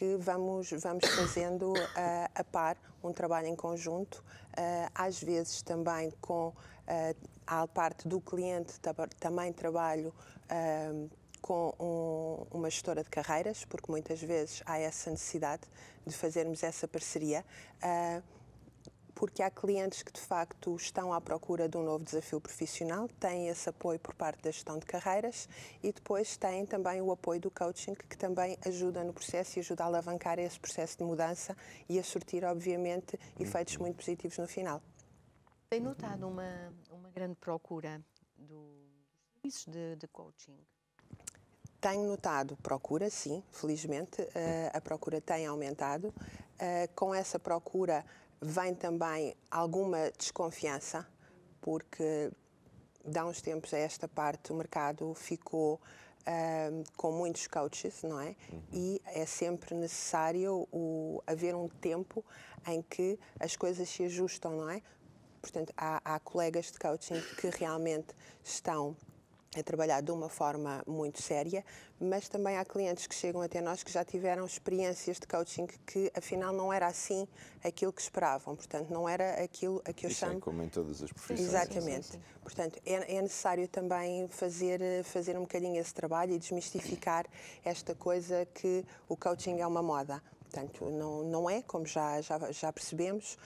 que vamos fazendo a par um trabalho em conjunto, às vezes também com a parte do cliente, também trabalho com uma gestora de carreiras, porque muitas vezes há essa necessidade de fazermos essa parceria, porque há clientes que de facto estão à procura de um novo desafio profissional, têm esse apoio por parte da gestão de carreiras e depois têm também o apoio do coaching, que também ajuda no processo e ajuda a alavancar esse processo de mudança e a surtir, obviamente, efeitos muito positivos no final. Tem notado uma grande procura dos serviços de coaching? Tenho notado procura, sim, felizmente, a procura tem aumentado. Com essa procura vem também alguma desconfiança, porque de há uns tempos a esta parte o mercado ficou com muitos coaches, não é? E é sempre necessário haver um tempo em que as coisas se ajustam, não é? Portanto, há colegas de coaching que realmente estão a trabalhar de uma forma muito séria, mas também há clientes que chegam até nós que já tiveram experiências de coaching que afinal não era assim aquilo que esperavam, portanto não era aquilo a que eu chamo... Isso é como em todas as profissões. Exatamente. Sim. Portanto, é necessário também fazer um bocadinho esse trabalho e desmistificar esta coisa que o coaching é uma moda. Portanto, não é, como já percebemos,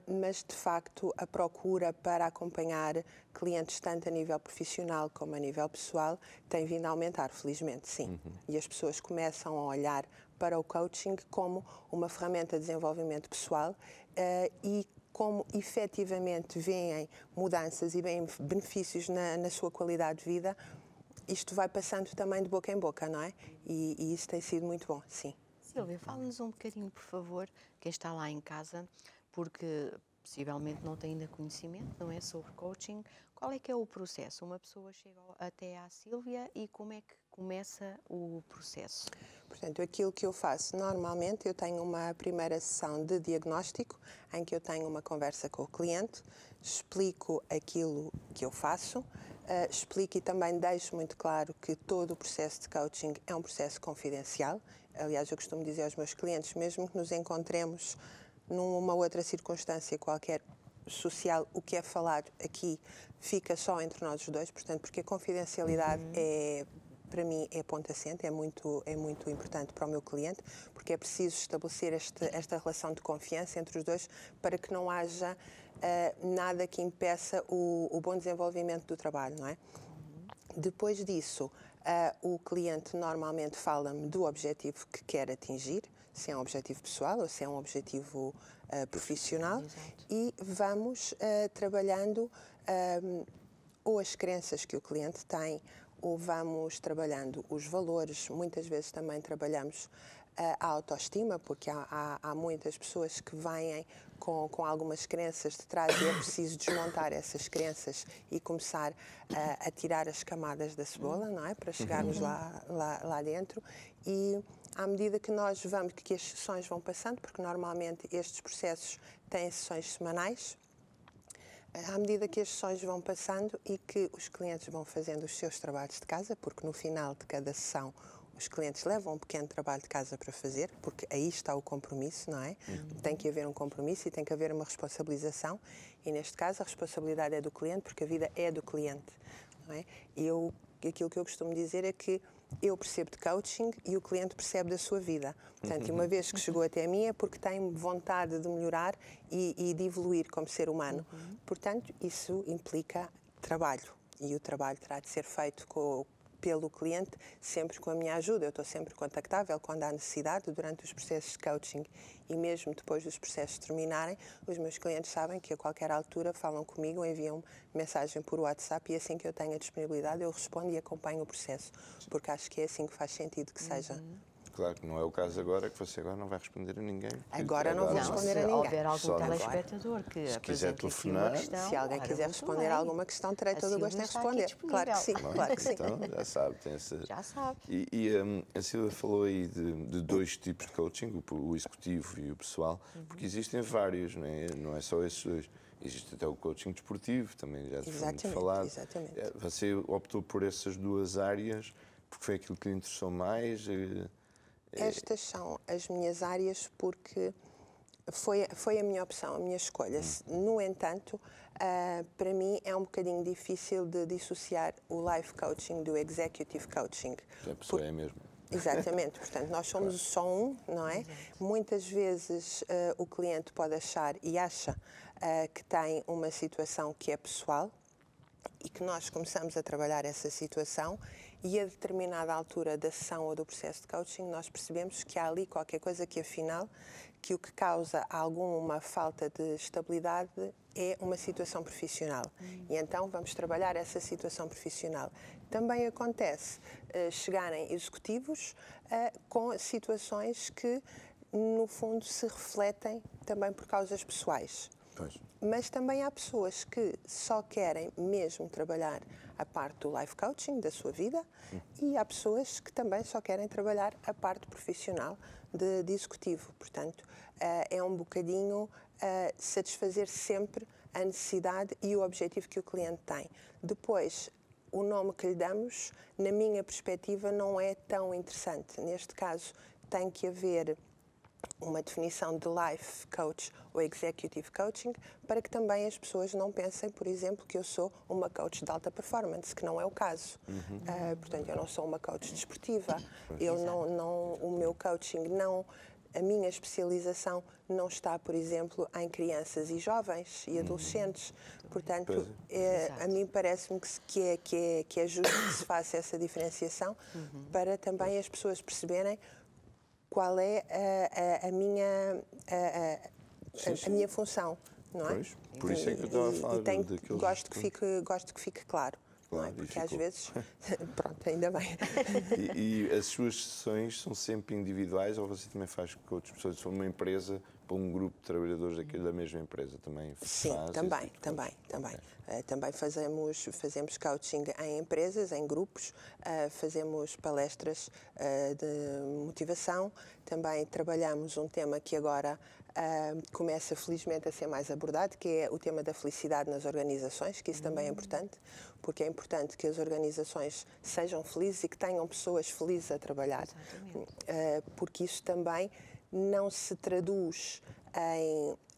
mas de facto a procura para acompanhar clientes tanto a nível profissional como a nível pessoal tem vindo a aumentar, felizmente, sim. E as pessoas começam a olhar para o coaching como uma ferramenta de desenvolvimento pessoal e como efetivamente veem mudanças e veem benefícios na sua qualidade de vida, isto vai passando também de boca em boca, não é? E isso tem sido muito bom, sim. Silvia, fala-nos um bocadinho, por favor, quem está lá em casa, porque possivelmente não tem ainda conhecimento, não é, sobre coaching. Qual é que é o processo? Uma pessoa chega até à Sílvia e como é que começa o processo? Portanto, aquilo que eu faço normalmente, eu tenho uma primeira sessão de diagnóstico em que eu tenho uma conversa com o cliente, explico aquilo que eu faço, explico e também deixo muito claro que todo o processo de coaching é um processo confidencial. Aliás, eu costumo dizer aos meus clientes, mesmo que nos encontremos numa outra circunstância qualquer social, o que é falado aqui fica só entre nós os dois, portanto, porque a confidencialidade para mim é ponto assente, é muito importante para o meu cliente, porque é preciso estabelecer esta relação de confiança entre os dois para que não haja nada que impeça o bom desenvolvimento do trabalho, não é? Depois disso, o cliente normalmente fala-me do objetivo que quer atingir, se é um objetivo pessoal ou se é um objetivo profissional. Exato. E vamos trabalhando ou as crenças que o cliente tem, ou vamos trabalhando os valores. Muitas vezes também trabalhamos a autoestima, porque há muitas pessoas que vêm com algumas crenças de trás e é preciso desmontar essas crenças e começar a tirar as camadas da cebola, não é? Para chegarmos lá dentro. E à medida que nós vamos, que as sessões vão passando, porque normalmente estes processos têm sessões semanais, à medida que as sessões vão passando e que os clientes vão fazendo os seus trabalhos de casa, porque no final de cada sessão os clientes levam um pequeno trabalho de casa para fazer, porque aí está o compromisso, não é? Tem que haver um compromisso e tem que haver uma responsabilização e neste caso a responsabilidade é do cliente, porque a vida é do cliente, não é? Aquilo que eu costumo dizer é que eu percebo de coaching e o cliente percebe da sua vida. Portanto, uma vez que chegou até a mim é porque tem vontade de melhorar e de evoluir como ser humano. Portanto, isso implica trabalho e o trabalho terá de ser feito pelo cliente, sempre com a minha ajuda. Eu estou sempre contactável quando há necessidade, durante os processos de coaching e mesmo depois dos processos terminarem, os meus clientes sabem que a qualquer altura falam comigo, enviam mensagem por WhatsApp e assim que eu tenho a disponibilidade eu respondo e acompanho o processo, porque acho que é assim que faz sentido que seja. Claro que não é o caso agora, que você agora não vai responder a ninguém. Agora não vou responder a Se ninguém. houver algum Só telespectador que se quiser apresente aqui telefonar, uma questão... Se alguém quiser responder a alguma questão, terei todo o gosto em responder. Claro que sim, claro que sim. Então, já sabe, tem essa... Já sabe. E a Silvia falou aí de dois tipos de coaching, o executivo e o pessoal, porque existem vários, não é só esses dois. Existe até o coaching desportivo, também já foi muito falado. Exatamente. Você optou por essas duas áreas porque foi aquilo que lhe interessou mais? Estas são as minhas áreas porque foi a minha opção, a minha escolha. No entanto, para mim é um bocadinho difícil de dissociar o life coaching do executive coaching. A pessoa é mesmo. Exatamente, portanto, nós somos só um, não é? Muitas vezes o cliente pode achar e acha que tem uma situação que é pessoal e que nós começamos a trabalhar essa situação e a determinada altura da sessão ou do processo de coaching nós percebemos que há ali qualquer coisa que afinal, que o que causa alguma falta de estabilidade é uma situação profissional. E então vamos trabalhar essa situação profissional. Também acontece chegarem executivos com situações que, no fundo, se refletem também por causas pessoais. Pois. Mas também há pessoas que só querem mesmo trabalhar a parte do life coaching da sua vida e há pessoas que também só querem trabalhar a parte profissional de executivo. Portanto, é um bocadinho satisfazer sempre a necessidade e o objetivo que o cliente tem. Depois, o nome que lhe damos, na minha perspectiva, não é tão interessante. Neste caso, tem que haver uma definição de life coach ou executive coaching para que também as pessoas não pensem, por exemplo, que eu sou uma coach de alta performance, que não é o caso. Portanto, eu não sou uma coach desportiva, o meu coaching não, a minha especialização não está, por exemplo, em crianças e jovens e adolescentes. Portanto, a mim parece-me que é justo que se faça essa diferenciação para também as pessoas perceberem qual é a minha função, não é? Pois, por isso é que eu estava a falar daqueles... Gosto que fique claro, não é? Porque às vezes... Pronto, ainda bem. E as suas sessões são sempre individuais ou você também faz com outras pessoas? Se for uma empresa, para um grupo de trabalhadores da mesma empresa também faz? Sim, também. Também fazemos coaching em empresas, em grupos, fazemos palestras de motivação, também trabalhamos um tema que agora começa felizmente a ser mais abordado, que é o tema da felicidade nas organizações, que isso também é importante, porque é importante que as organizações sejam felizes e que tenham pessoas felizes a trabalhar, porque isso também não se traduz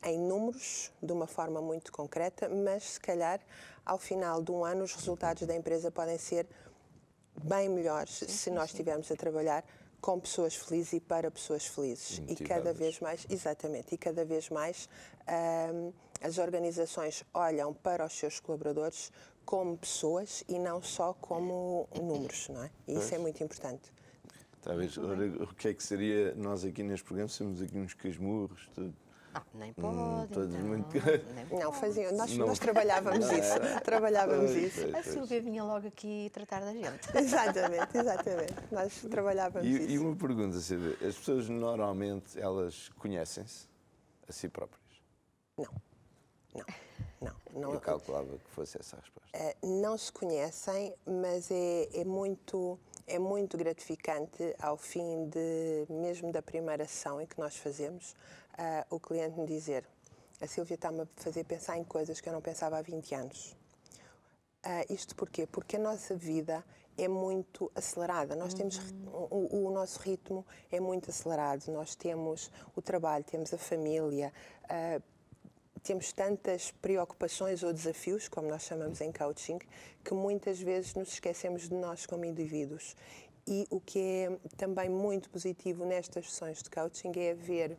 em números de uma forma muito concreta, mas se calhar ao final de um ano os resultados da empresa podem ser bem melhores se nós estivermos a trabalhar com pessoas felizes e para pessoas felizes. E cada vez mais, exatamente, as organizações olham para os seus colaboradores como pessoas e não só como números, não é? E isso é muito importante. Talvez, o que é que seria nós aqui neste programa, somos aqui uns casmurros, tudo. Nem pode, todos muito... Não, faziam. Nós trabalhávamos isso. Trabalhávamos isso. A Sílvia vinha logo aqui tratar da gente. Exatamente. Nós trabalhávamos isso. E uma pergunta, Sílvia. As pessoas normalmente, elas conhecem-se a si próprias? Não. Eu calculava que fosse essa a resposta. Não se conhecem, mas é muito gratificante ao fim mesmo da primeira sessão em que nós fazemos, o cliente me dizer: a Sílvia está-me a fazer pensar em coisas que eu não pensava há 20 anos. Isto porquê? Porque a nossa vida é muito acelerada. Nós temos o nosso ritmo é muito acelerado. Nós temos o trabalho, temos a família, temos tantas preocupações ou desafios, como nós chamamos em coaching, que muitas vezes nos esquecemos de nós como indivíduos. E o que é também muito positivo nestas sessões de coaching é haver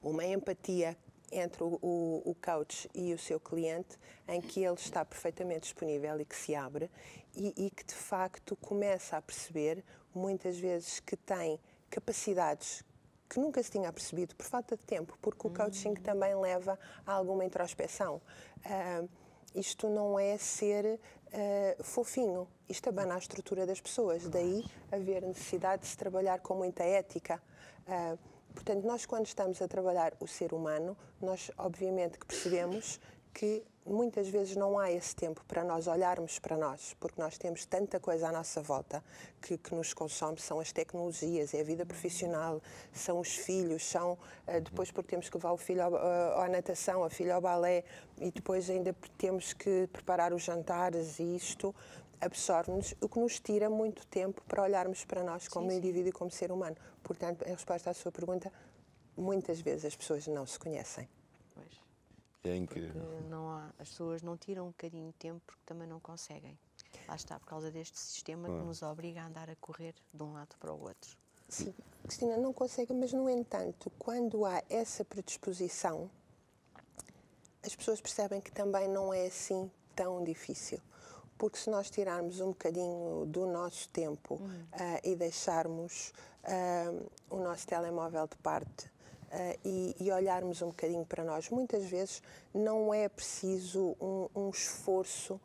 uma empatia entre o coach e o seu cliente, em que ele está perfeitamente disponível e que se abre e que, de facto, começa a perceber, muitas vezes, que tem capacidades que nunca se tinha percebido por falta de tempo, porque o coaching também leva a alguma introspeção. Isto não é ser fofinho, isto abana a estrutura das pessoas, daí haver necessidade de se trabalhar com muita ética. Portanto, nós quando estamos a trabalhar o ser humano, nós obviamente que percebemos que muitas vezes não há esse tempo para nós olharmos para nós, porque nós temos tanta coisa à nossa volta que nos consome, são as tecnologias, é a vida profissional, são os filhos, são depois porque temos que levar o filho à natação, a filha ao balé e depois ainda temos que preparar os jantares e isto absorve-nos, o que nos tira muito tempo para olharmos para nós como sim. indivíduo e como ser humano. Portanto, em resposta à sua pergunta, muitas vezes as pessoas não se conhecem. Pois. É incrível. As pessoas não tiram um bocadinho de tempo porque também não conseguem. Lá está, por causa deste sistema que nos obriga a andar a correr de um lado para o outro. Sim, Cristina, não consegue, mas no entanto, quando há essa predisposição, as pessoas percebem que também não é assim tão difícil. Porque se nós tirarmos um bocadinho do nosso tempo e deixarmos o nosso telemóvel de parte e olharmos um bocadinho para nós, muitas vezes não é preciso um esforço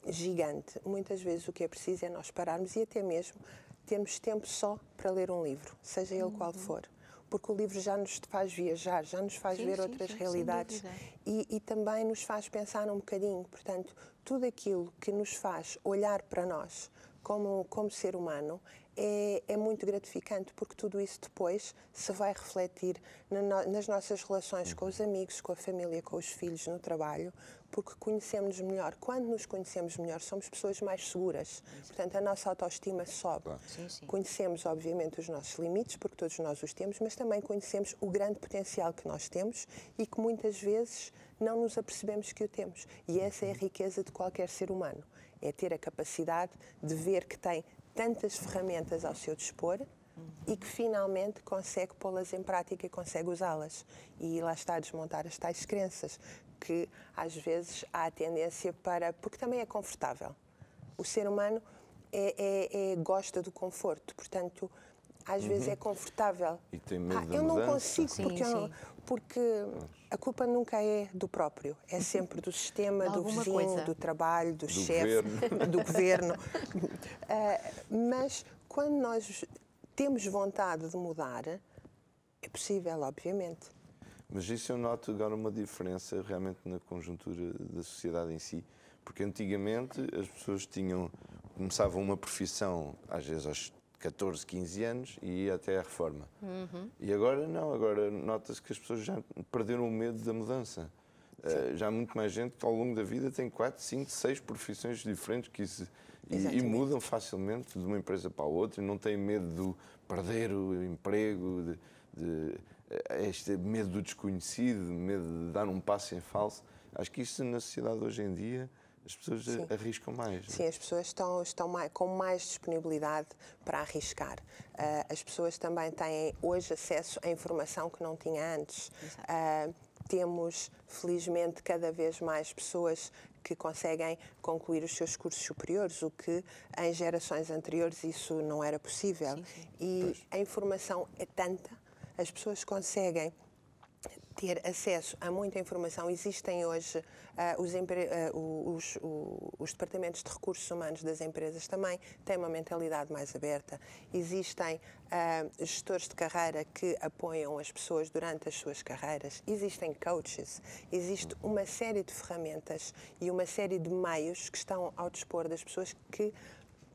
gigante. Muitas vezes o que é preciso é nós pararmos e até mesmo termos tempo só para ler um livro, seja ele qual for. Porque o livro já nos faz viajar, já nos faz ver outras realidades e também nos faz pensar um bocadinho. Portanto, tudo aquilo que nos faz olhar para nós como ser humano é muito gratificante, porque tudo isso depois se vai refletir nas nossas relações com os amigos, com a família, com os filhos, no trabalho, porque conhecemos-nos melhor. Quando nos conhecemos melhor, somos pessoas mais seguras. Portanto, a nossa autoestima sobe. Claro. Conhecemos, obviamente, os nossos limites, porque todos nós os temos, mas também conhecemos o grande potencial que nós temos e que muitas vezes não nos apercebemos que o temos. E essa é a riqueza de qualquer ser humano. É ter a capacidade de ver que tem tantas ferramentas ao seu dispor e que finalmente consegue pô-las em prática e consegue usá-las. E lá está a desmontar as tais crenças, que às vezes há a tendência para... Porque também é confortável. O ser humano gosta do conforto, portanto, às vezes é confortável. E tem medo da eu não mudança. consigo, porque a culpa nunca é do próprio, é sempre do sistema, do vizinho, do trabalho, do chefe, do governo. Mas quando nós temos vontade de mudar, é possível, obviamente. Mas isso eu noto agora uma diferença realmente na conjuntura da sociedade em si, porque antigamente as pessoas começavam uma profissão, às vezes aos 14, 15 anos, e ia até à reforma. E agora não, agora nota-se que as pessoas já perderam o medo da mudança. Já há muito mais gente que ao longo da vida tem 4, 5, 6 profissões diferentes e mudam facilmente de uma empresa para a outra e não têm medo de perder o emprego, este medo do desconhecido, medo de dar um passo em falso. Acho que isso na sociedade hoje em dia as pessoas arriscam mais. Sim, as pessoas estão com mais disponibilidade para arriscar. As pessoas também têm hoje acesso à informação que não tinha antes. Temos, felizmente, cada vez mais pessoas que conseguem concluir os seus cursos superiores, o que em gerações anteriores isso não era possível. E a informação é tanta, as pessoas conseguem ter acesso a muita informação. Existem hoje os departamentos de recursos humanos das empresas também têm uma mentalidade mais aberta. Existem gestores de carreira que apoiam as pessoas durante as suas carreiras. Existem coaches. Existe uma série de ferramentas e uma série de meios que estão ao dispor das pessoas que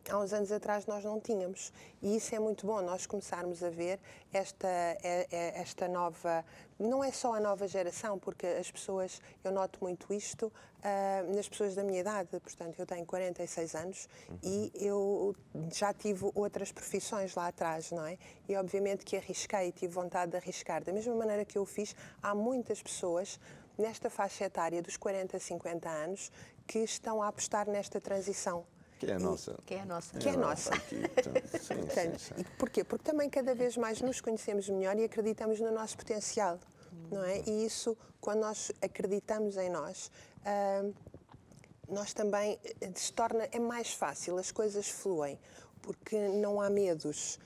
há uns anos atrás nós não tínhamos. E isso é muito bom, nós começarmos a ver esta nova... Não é só a nova geração, porque as pessoas, eu noto muito isto nas pessoas da minha idade. Portanto, eu tenho 46 anos e eu já tive outras profissões lá atrás, não é? E obviamente que arrisquei, tive vontade de arriscar. Da mesma maneira que eu fiz, há muitas pessoas nesta faixa etária dos 40 a 50 anos que estão a apostar nesta transição. Que é a nossa. Que é a nossa. Que é a nossa. Aqui, portanto, sim. E porquê? Porque também cada vez mais nos conhecemos melhor e acreditamos no nosso potencial, não é? E isso, quando nós acreditamos em nós, nós também é mais fácil, as coisas fluem, porque não há medos.